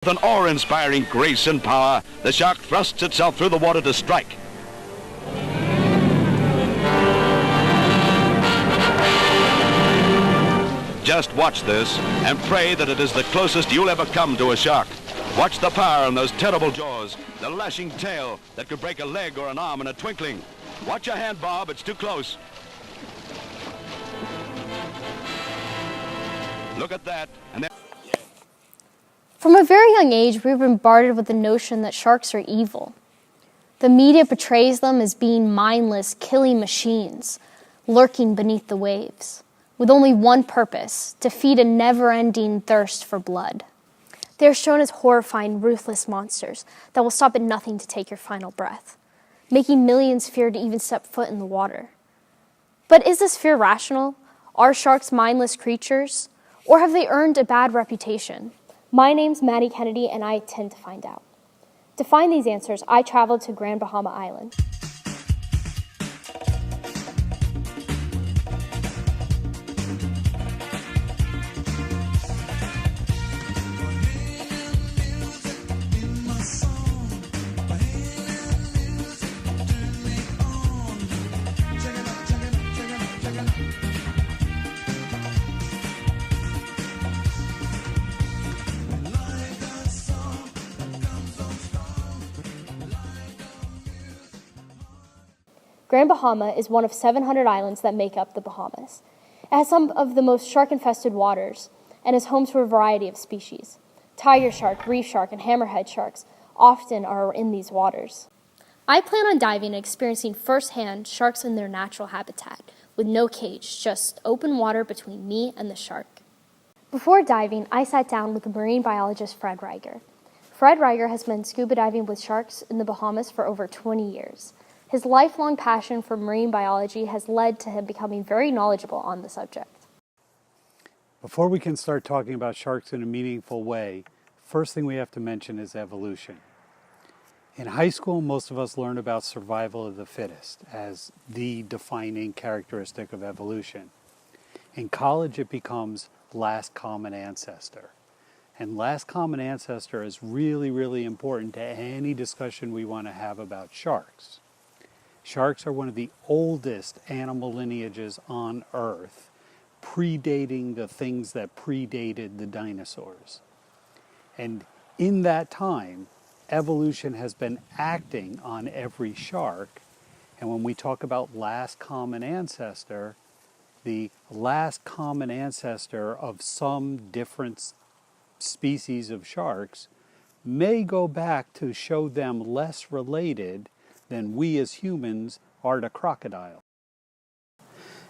With an awe-inspiring grace and power, the shark thrusts itself through the water to strike. Just watch this and pray that it is the closest you'll ever come to a shark. Watch the power in those terrible jaws, the lashing tail that could break a leg or an arm in a twinkling. Watch your hand, Bob, it's too close. Look at that, and then... From a very young age, we were bombarded with the notion that sharks are evil. The media portrays them as being mindless, killing machines, lurking beneath the waves, with only one purpose: to feed a never-ending thirst for blood. They are shown as horrifying, ruthless monsters that will stop at nothing to take your final breath, making millions fear to even step foot in the water. But is this fear rational? Are sharks mindless creatures? Or have they earned a bad reputation? My name's Maddie Kennedy, and I intend to find out. To find these answers, I traveled to Grand Bahama Island. Grand Bahama is one of 700 islands that make up the Bahamas. It has some of the most shark-infested waters and is home to a variety of species. Tiger shark, reef shark, and hammerhead sharks often are in these waters. I plan on diving and experiencing firsthand sharks in their natural habitat, with no cage, just open water between me and the shark. Before diving, I sat down with the marine biologist Fred Reiger. Fred Reiger has been scuba diving with sharks in the Bahamas for over 20 years. His lifelong passion for marine biology has led to him becoming very knowledgeable on the subject. Before we can start talking about sharks in a meaningful way, first thing we have to mention is evolution. In high school, most of us learn about survival of the fittest as the defining characteristic of evolution. In college, it becomes last common ancestor. And last common ancestor is really, really important to any discussion we want to have about sharks. Sharks are one of the oldest animal lineages on Earth, predating the things that predated the dinosaurs. And in that time, evolution has been acting on every shark. And when we talk about last common ancestor, the last common ancestor of some different species of sharks may go back to show them less related than we as humans are to crocodile.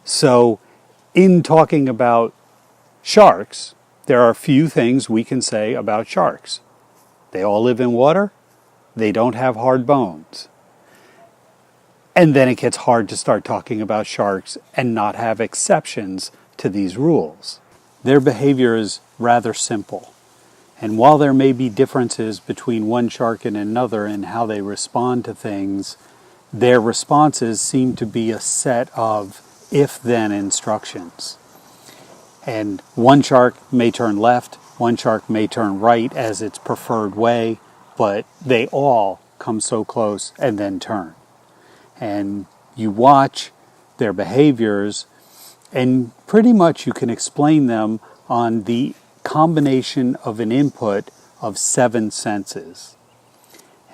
So, in talking about sharks, there are a few things we can say about sharks. They all live in water. They don't have hard bones. And then it gets hard to start talking about sharks and not have exceptions to these rules. Their behavior is rather simple. And while there may be differences between one shark and another in how they respond to things, their responses seem to be a set of if-then instructions. And one shark may turn left, one shark may turn right as its preferred way, but they all come so close and then turn. And you watch their behaviors, and pretty much you can explain them on the combination of an input of 7 senses.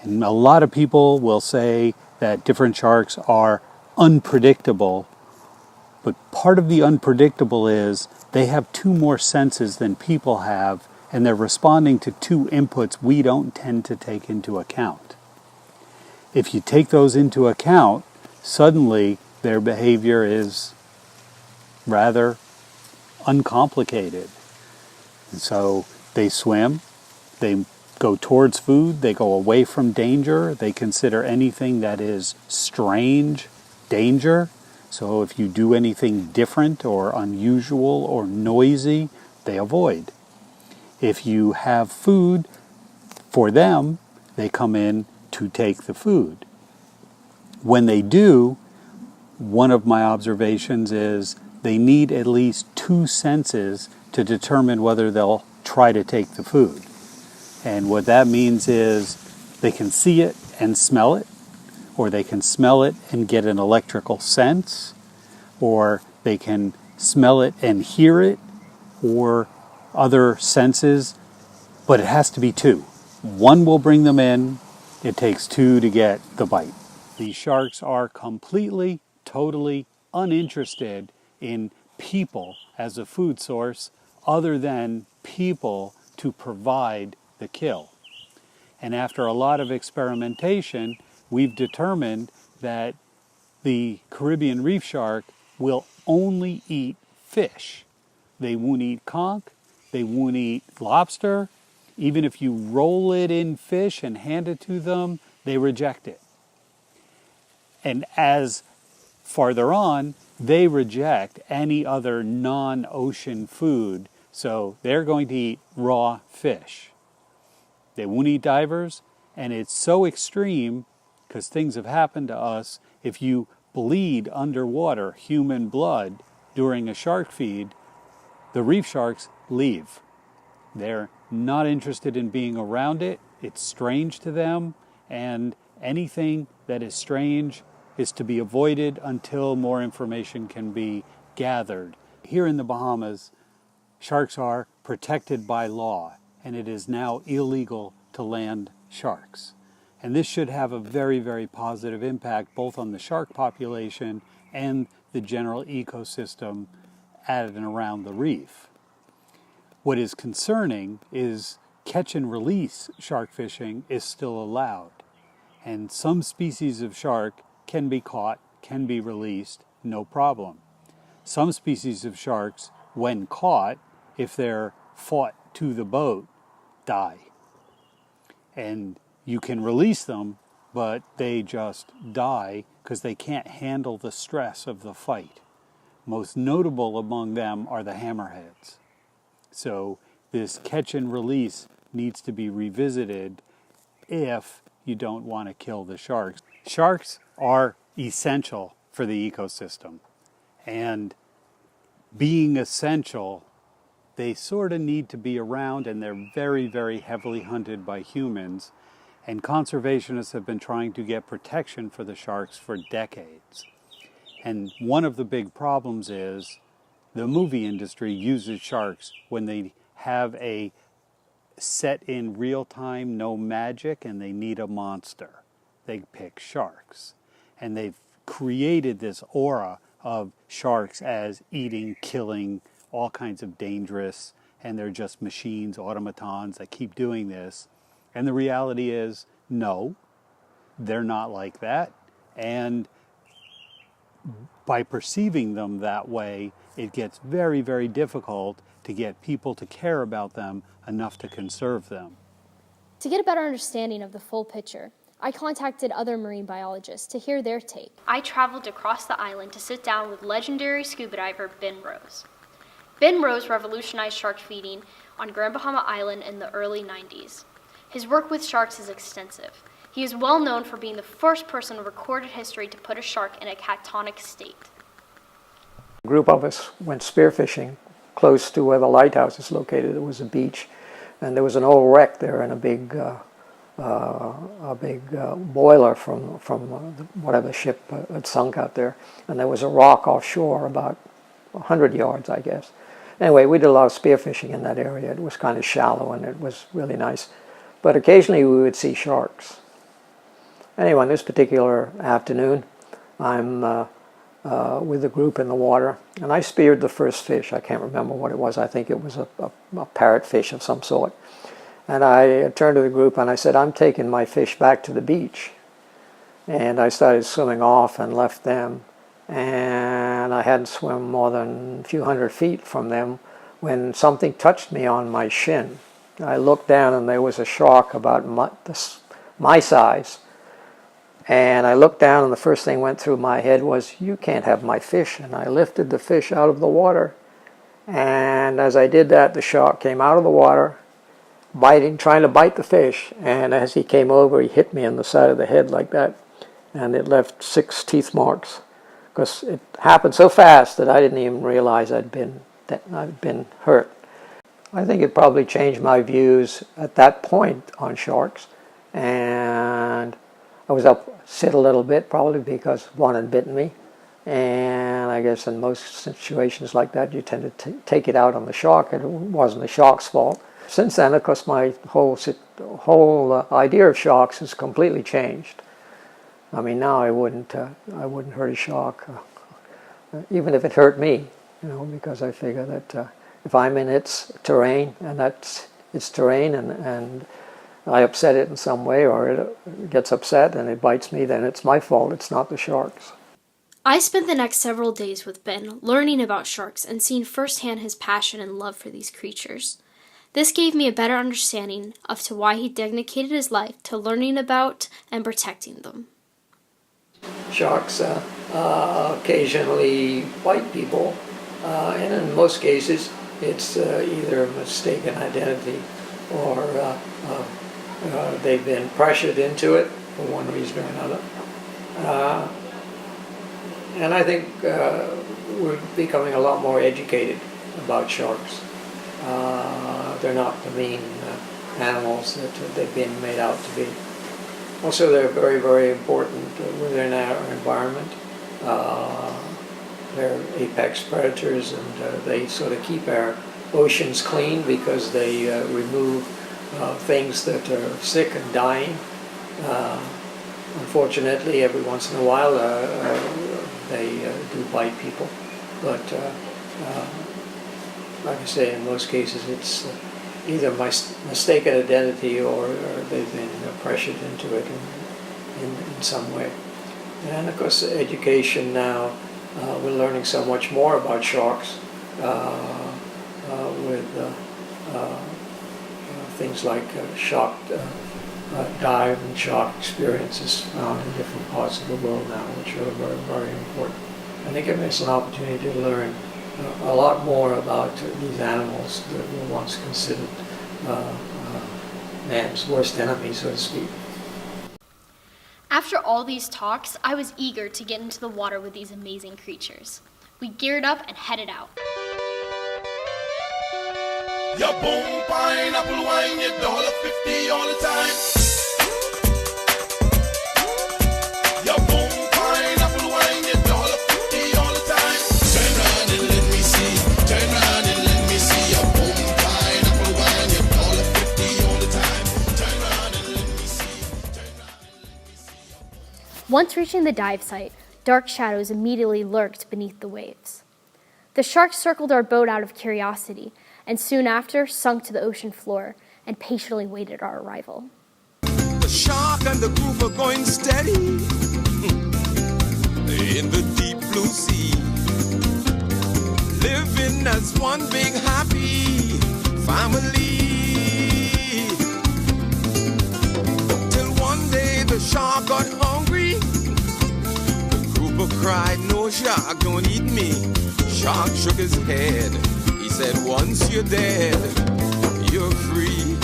And a lot of people will say that different sharks are unpredictable, but part of the unpredictable is they have 2 more senses than people have, and they're responding to 2 inputs we don't tend to take into account. If you take those into account, suddenly their behavior is rather uncomplicated. And so they swim, they go towards food, they go away from danger, they consider anything that is strange danger. So if you do anything different or unusual or noisy, they avoid. If you have food, for them, they come in to take the food. When they do, one of my observations is they need at least 2 senses to determine whether they'll try to take the food. And what that means is they can see it and smell it, or they can smell it and get an electrical sense, or they can smell it and hear it, or other senses, but it has to be two. One will bring them in, it takes two to get the bite. These sharks are completely, totally uninterested in people as a food source other than people to provide the kill. And after a lot of experimentation, we've determined that the Caribbean reef shark will only eat fish. They won't eat conch, they won't eat lobster. Even if you roll it in fish and hand it to them, they reject it. And as farther on, they reject any other non-ocean food, so they're going to eat raw fish. They won't eat divers, and it's so extreme, because things have happened to us. If you bleed underwater human blood during a shark feed, the reef sharks leave. They're not interested in being around it. It's strange to them, and anything that is strange is to be avoided until more information can be gathered. Here in the Bahamas, sharks are protected by law, and it is now illegal to land sharks. And this should have a very, very positive impact both on the shark population and the general ecosystem at and around the reef. What is concerning is catch and release shark fishing is still allowed. And some species of shark can be caught, can be released, no problem. Some species of sharks, when caught, if they're fought to the boat, die. And you can release them, but they just die because they can't handle the stress of the fight. Most notable among them are the hammerheads. So this catch and release needs to be revisited if you don't want to kill the sharks. Sharks are essential for the ecosystem. And being essential, they sort of need to be around, and they're very, very heavily hunted by humans. And conservationists have been trying to get protection for the sharks for decades. And one of the big problems is the movie industry uses sharks when they have a set in real time, no magic, and they need a monster. They pick sharks. And they've created this aura of sharks as eating, killing, all kinds of dangerous, and they're just machines, automatons that keep doing this. And the reality is, no, they're not like that. And by perceiving them that way, it gets very, very difficult to get people to care about them enough to conserve them. To get a better understanding of the full picture, I contacted other marine biologists to hear their take. I traveled across the island to sit down with legendary scuba diver Ben Rose. Ben Rose revolutionized shark feeding on Grand Bahama Island in the early 90s. His work with sharks is extensive. He is well known for being the first person in recorded history to put a shark in a catatonic state. A group of us went spearfishing close to where the lighthouse is located. There was a beach, and there was an old wreck there, and a big boiler from whatever ship had sunk out there. And there was a rock offshore about 100 yards, I guess. Anyway, we did a lot of spearfishing in that area. It was kind of shallow, and it was really nice. But occasionally we would see sharks. Anyway, on this particular afternoon, I'm with a group in the water, and I speared the first fish. I can't remember what it was. I think it was a parrotfish of some sort. And I turned to the group and I said, I'm taking my fish back to the beach. And I started swimming off and left them. And I hadn't swum more than a few hundred feet from them when something touched me on my shin. I looked down and there was a shark about my size. And I looked down and the first thing went through my head was, you can't have my fish. And I lifted the fish out of the water. And as I did that, the shark came out of the water, trying to bite the fish. And as he came over, he hit me in the side of the head like that. And it left 6 teeth marks. Because it happened so fast that I didn't even realize I'd been hurt. I think it probably changed my views at that point on sharks, and I was upset a little bit, probably because one had bitten me, and I guess in most situations like that you tend to take it out on the shark, and it wasn't the shark's fault. Since then, of course, my whole idea of sharks has completely changed. I mean, now I wouldn't hurt a shark, even if it hurt me, because I figure that if I'm in its terrain and that's its terrain, and I upset it in some way, or it gets upset and it bites me, then it's my fault. It's not the shark's. I spent the next several days with Ben learning about sharks and seeing firsthand his passion and love for these creatures. This gave me a better understanding of to why he dedicated his life to learning about and protecting them. Sharks occasionally bite people, and in most cases it's either a mistaken identity or they've been pressured into it for one reason or another. And I think we're becoming a lot more educated about sharks. They're not the mean animals that they've been made out to be. Also, they're very, very important within our environment. They're apex predators, and they sort of keep our oceans clean because they remove things that are sick and dying. Unfortunately, every once in a while, they do bite people. But like I say, in most cases, it's either mistaken identity or they've been pressured into it in some way. And of course, education now, we're learning so much more about sharks with things like shark dive and shark experiences found in different parts of the world now, which are very, very important. And they give us an opportunity to learn a lot more about these animals that were once considered man's worst enemy, so to speak. After all these talks, I was eager to get into the water with these amazing creatures. We geared up and headed out. Your boom pineapple wine, your $1.50 all the time. Your boom pineapple wine, your $1.50 all the time. Turn around and let me see. Turn around and let me see your boom pineapple wine, your $1.50 all the time. Turn around and let me see. Turn around and let me see. Once reaching the dive site, dark shadows immediately lurked beneath the waves. The sharks circled our boat out of curiosity, and soon after sunk to the ocean floor and patiently waited our arrival. The shark and the group are going steady in the deep blue sea, living as one big happy family. Till one day the shark got hungry. The group cried, "No, shark, don't eat me." Shark shook his head. He said, "Once you're dead, you're free."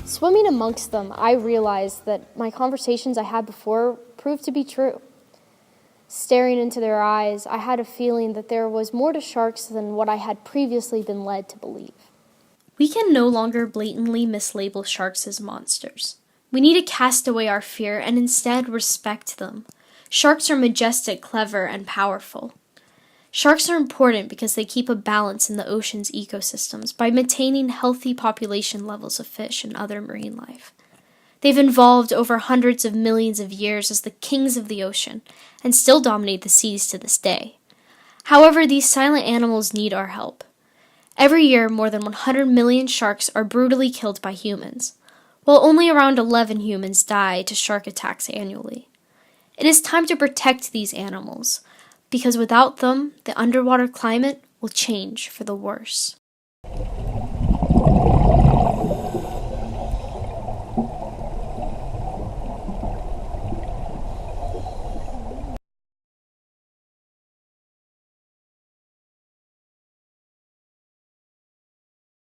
Swimming amongst them, I realized that my conversations I had before proved to be true. Staring into their eyes, I had a feeling that there was more to sharks than what I had previously been led to believe. We can no longer blatantly mislabel sharks as monsters. We need to cast away our fear and instead respect them. Sharks are majestic, clever, and powerful. Sharks are important because they keep a balance in the ocean's ecosystems by maintaining healthy population levels of fish and other marine life. They've evolved over hundreds of millions of years as the kings of the ocean and still dominate the seas to this day. However, these silent animals need our help. Every year, more than 100 million sharks are brutally killed by humans, while only around 11 humans die to shark attacks annually. It is time to protect these animals, because without them, the underwater climate will change for the worse.